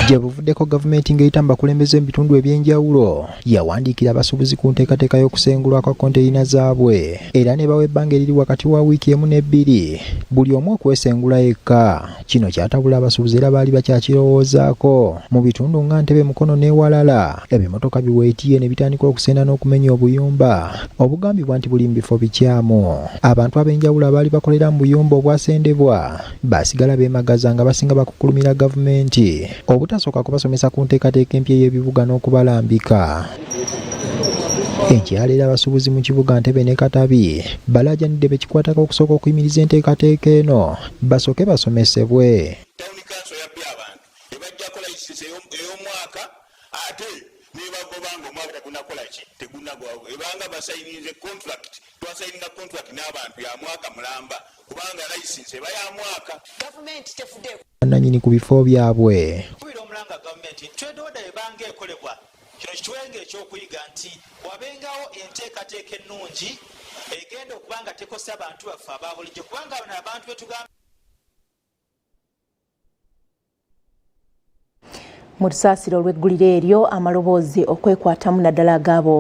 gye buvuddeko gavumenti ng'eyitamba bakulembeze mu bitundu ebyenjawulo yawandiikira abasuubuzi ku nteekateeka y'okusengulwa kwa konteyina zaabwe era ne bawa ebbanga eriri wakati wa wiiki emu n'ebbiri buli omu okwesengula yekka. Kino kyatabula abasuubuzi era baali bakyakirowoozaako. Mu bitundu nga Ntebe, Mukono n'ewalala ebimotoka biweetiye ne bitandika okusenda n'okumenya obuyumba obugambibwa nti buli mu bifo bikyamu. Abantu ab'enjawulo abaali bakolera mu buyumba obwasendebwa baasigala beemagaza nga basinga bakukulumira gavumenti obutasooka kubasomesa ku nteekateeka empya y'ebibuga n'okubalambika. Enkyaleero abasuubuzi mu kibuga Ntebe ne Katabi balaajanidde bekikwatako okusooka okuyimiriza enteekateeka eno basooke basomesebwe. Tawuni kanso yabbye abantu ebajjako layisisi ey'omwaka ate nebagoba nga omwaka tegunakola ki tegunagwawo ebanga basayininze contract twasayininga contract n'abantu ya mwaka mulamba kubanga layisisi eba ya mwaka. Gavumenti tefudde bannannyini ku bifo byabwe. Kubira omulanga gavumenti trade order ebanga ekolebwa kino kitwenge ekyokuyiga nti wabengawo enteekateeka ennungi egenda okubanga tekosa abantu baffe ababulijjo kubanga bano abantu betugamba mu lusaasiro olw'eggulire eryo amaloboozi okwekwatamu naddala agaabo